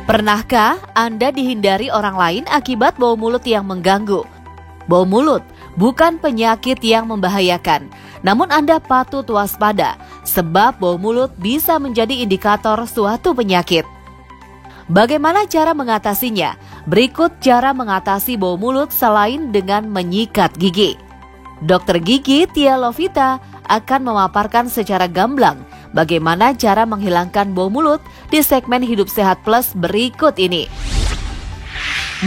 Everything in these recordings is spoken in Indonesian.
Pernahkah Anda dihindari orang lain akibat bau mulut yang mengganggu? Bau mulut bukan penyakit yang membahayakan, namun Anda patut waspada sebab bau mulut bisa menjadi indikator suatu penyakit. Bagaimana cara mengatasinya? Berikut cara mengatasi bau mulut selain dengan menyikat gigi. Dokter Gigi Tia Lovita akan memaparkan secara gamblang bagaimana cara menghilangkan bau mulut di segmen Hidup Sehat Plus berikut ini.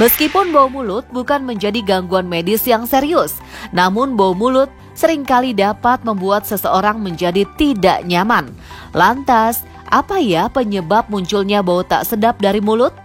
Meskipun bau mulut bukan menjadi gangguan medis yang serius, namun bau mulut seringkali dapat membuat seseorang menjadi tidak nyaman. Lantas, apa ya penyebab munculnya bau tak sedap dari mulut?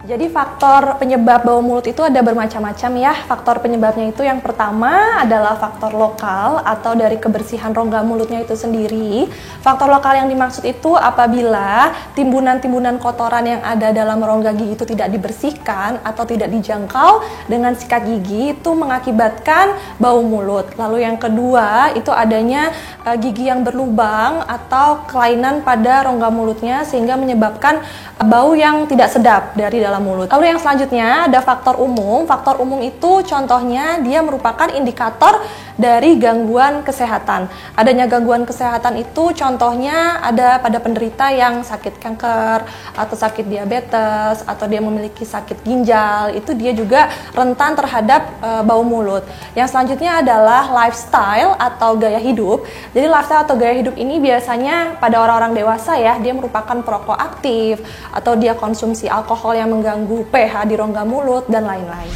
Jadi faktor penyebab bau mulut itu ada bermacam-macam ya. Faktor penyebabnya itu yang pertama adalah faktor lokal atau dari kebersihan rongga mulutnya itu sendiri. Faktor lokal yang dimaksud itu apabila timbunan-timbunan kotoran yang ada dalam rongga gigi itu tidak dibersihkan atau tidak dijangkau dengan sikat gigi itu mengakibatkan bau mulut. Lalu yang kedua itu adanya gigi yang berlubang atau kelainan pada rongga mulutnya sehingga menyebabkan bau yang tidak sedap dari dalam mulut. Lalu yang selanjutnya ada faktor umum. Faktor umum itu contohnya dia merupakan indikator dari gangguan kesehatan. Adanya gangguan kesehatan itu contohnya ada pada penderita yang sakit kanker atau sakit diabetes atau dia memiliki sakit ginjal, itu dia juga rentan terhadap bau mulut. Yang selanjutnya adalah lifestyle atau gaya hidup. Jadi lifestyle atau gaya hidup ini biasanya pada orang-orang dewasa ya, dia merupakan perokok aktif atau dia konsumsi alkohol yang mengganggu pH di rongga mulut dan lain-lain.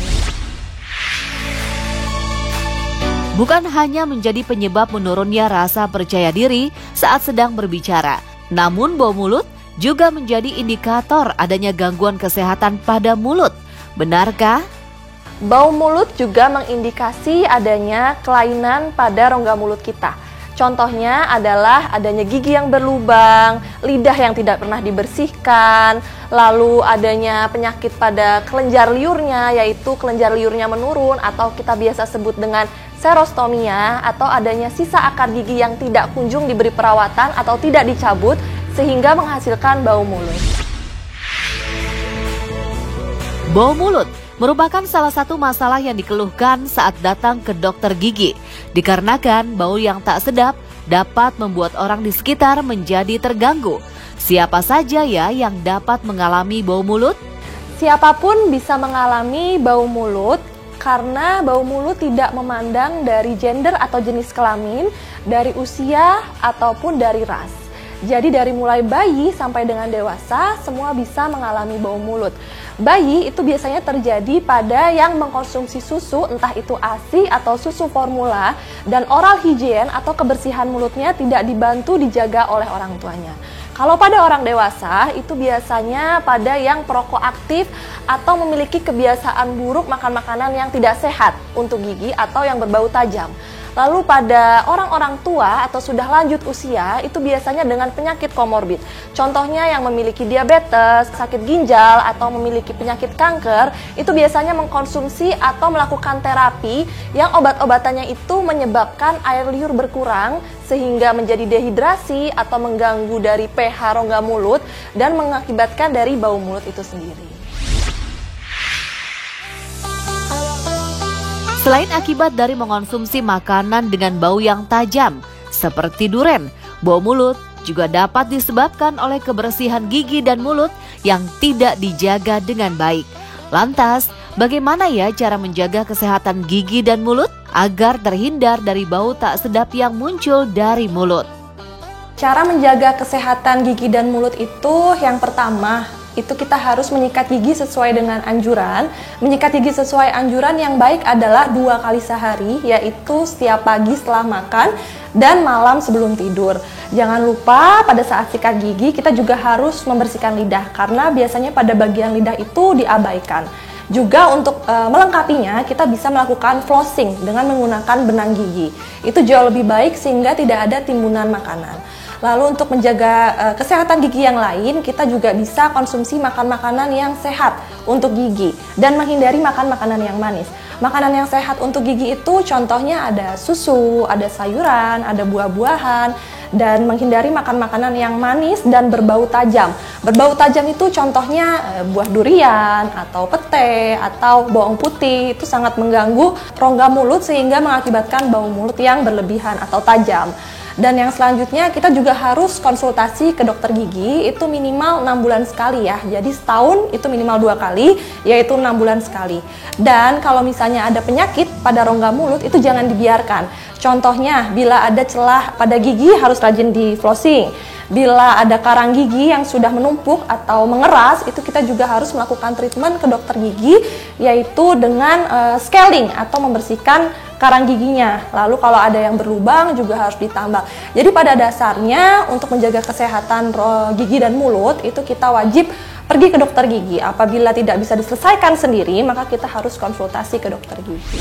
Bukan hanya menjadi penyebab menurunnya rasa percaya diri saat sedang berbicara, namun bau mulut juga menjadi indikator adanya gangguan kesehatan pada mulut. Benarkah? Bau mulut juga mengindikasi adanya kelainan pada rongga mulut kita. Contohnya adalah adanya gigi yang berlubang, lidah yang tidak pernah dibersihkan, lalu adanya penyakit pada kelenjar liurnya, yaitu kelenjar liurnya menurun atau kita biasa sebut dengan serostomia, atau adanya sisa akar gigi yang tidak kunjung diberi perawatan atau tidak dicabut sehingga menghasilkan bau mulut. Bau mulut merupakan salah satu masalah yang dikeluhkan saat datang ke dokter gigi, dikarenakan bau yang tak sedap dapat membuat orang di sekitar menjadi terganggu. Siapa saja ya yang dapat mengalami bau mulut? Siapapun bisa mengalami bau mulut karena bau mulut tidak memandang dari gender atau jenis kelamin, dari usia ataupun dari ras. Jadi dari mulai bayi sampai dengan dewasa, semua bisa mengalami bau mulut. Bayi itu biasanya terjadi pada yang mengkonsumsi susu, entah itu ASI atau susu formula, dan oral hygiene atau kebersihan mulutnya tidak dibantu dijaga oleh orang tuanya. Kalau pada orang dewasa, itu biasanya pada yang perokok aktif atau memiliki kebiasaan buruk makan makanan yang tidak sehat untuk gigi atau yang berbau tajam. Lalu pada orang-orang tua atau sudah lanjut usia, itu biasanya dengan penyakit komorbid. Contohnya yang memiliki diabetes, sakit ginjal, atau memiliki penyakit kanker, itu biasanya mengkonsumsi atau melakukan terapi yang obat-obatannya itu menyebabkan air liur berkurang, sehingga menjadi dehidrasi atau mengganggu dari pH rongga mulut dan mengakibatkan dari bau mulut itu sendiri. Selain akibat dari mengonsumsi makanan dengan bau yang tajam, seperti duren, bau mulut juga dapat disebabkan oleh kebersihan gigi dan mulut yang tidak dijaga dengan baik. Lantas, bagaimana ya cara menjaga kesehatan gigi dan mulut agar terhindar dari bau tak sedap yang muncul dari mulut? Cara menjaga kesehatan gigi dan mulut itu yang pertama, itu kita harus menyikat gigi sesuai dengan anjuran. Menyikat gigi sesuai anjuran yang baik adalah 2 kali sehari, yaitu setiap pagi setelah makan dan malam sebelum tidur. Jangan lupa pada saat sikat gigi kita juga harus membersihkan lidah, karena biasanya pada bagian lidah itu diabaikan. Juga untuk melengkapinya kita bisa melakukan flossing dengan menggunakan benang gigi. Itu jauh lebih baik sehingga tidak ada timbunan makanan. Lalu untuk menjaga kesehatan gigi yang lain, kita juga bisa konsumsi makan makanan yang sehat untuk gigi dan menghindari makan makanan yang manis. Makanan yang sehat untuk gigi itu contohnya ada susu, ada sayuran, ada buah-buahan, dan menghindari makan makanan yang manis dan berbau tajam. Berbau tajam itu contohnya buah durian, atau pete, atau bawang putih. Itu sangat mengganggu rongga mulut sehingga mengakibatkan bau mulut yang berlebihan atau tajam. Dan yang selanjutnya kita juga harus konsultasi ke dokter gigi itu minimal 6 bulan sekali ya. Jadi setahun itu minimal 2 kali, yaitu 6 bulan sekali. Dan kalau misalnya ada penyakit pada rongga mulut itu jangan dibiarkan. Contohnya bila ada celah pada gigi harus rajin di flossing. Bila ada karang gigi yang sudah menumpuk atau mengeras, itu kita juga harus melakukan treatment ke dokter gigi, yaitu dengan scaling atau membersihkan karang giginya. Lalu kalau ada yang berlubang juga harus ditambal. Jadi pada dasarnya untuk menjaga kesehatan gigi dan mulut itu kita wajib pergi ke dokter gigi. Apabila tidak bisa diselesaikan sendiri, maka kita harus konsultasi ke dokter gigi.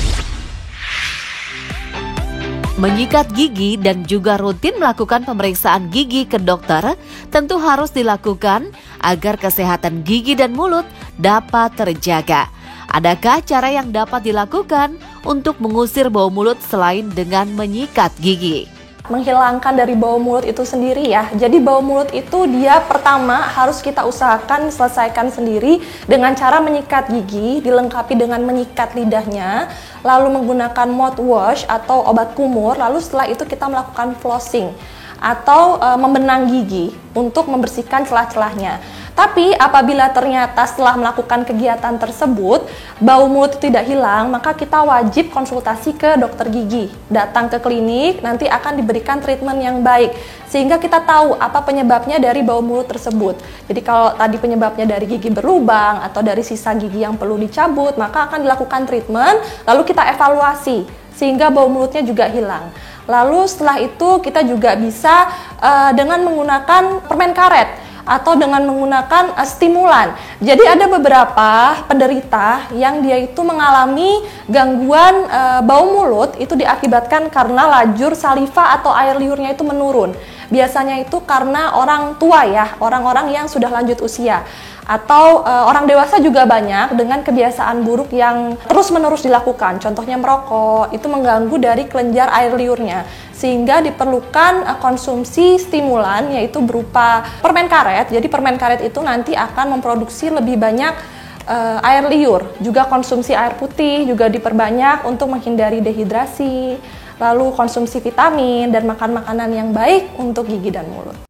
Menyikat gigi dan juga rutin melakukan pemeriksaan gigi ke dokter tentu harus dilakukan agar kesehatan gigi dan mulut dapat terjaga. Adakah cara yang dapat dilakukan untuk mengusir bau mulut selain dengan menyikat gigi? Menghilangkan dari bau mulut itu sendiri ya. Jadi bau mulut itu dia pertama harus kita usahakan selesaikan sendiri dengan cara menyikat gigi, dilengkapi dengan menyikat lidahnya, lalu menggunakan mouthwash atau obat kumur, lalu setelah itu kita melakukan flossing atau membenang gigi untuk membersihkan celah-celahnya. Tapi apabila ternyata setelah melakukan kegiatan tersebut bau mulut tidak hilang, maka kita wajib konsultasi ke dokter gigi. Datang ke klinik, nanti akan diberikan treatment yang baik sehingga kita tahu apa penyebabnya dari bau mulut tersebut. Jadi kalau tadi penyebabnya dari gigi berlubang atau dari sisa gigi yang perlu dicabut, maka akan dilakukan treatment, lalu kita evaluasi sehingga bau mulutnya juga hilang. Lalu setelah itu kita juga bisa dengan menggunakan permen karet atau dengan menggunakan stimulan. Jadi ada beberapa penderita yang dia itu mengalami gangguan bau mulut itu diakibatkan karena lajur saliva atau air liurnya itu menurun. Biasanya itu karena orang tua ya, orang-orang yang sudah lanjut usia. Atau orang dewasa juga banyak dengan kebiasaan buruk yang terus-menerus dilakukan. Contohnya merokok, itu mengganggu dari kelenjar air liurnya. Sehingga diperlukan konsumsi stimulan yaitu berupa permen karet. Jadi permen karet itu nanti akan memproduksi lebih banyak air liur. Juga konsumsi air putih juga diperbanyak untuk menghindari dehidrasi. Lalu konsumsi vitamin dan makan makanan yang baik untuk gigi dan mulut.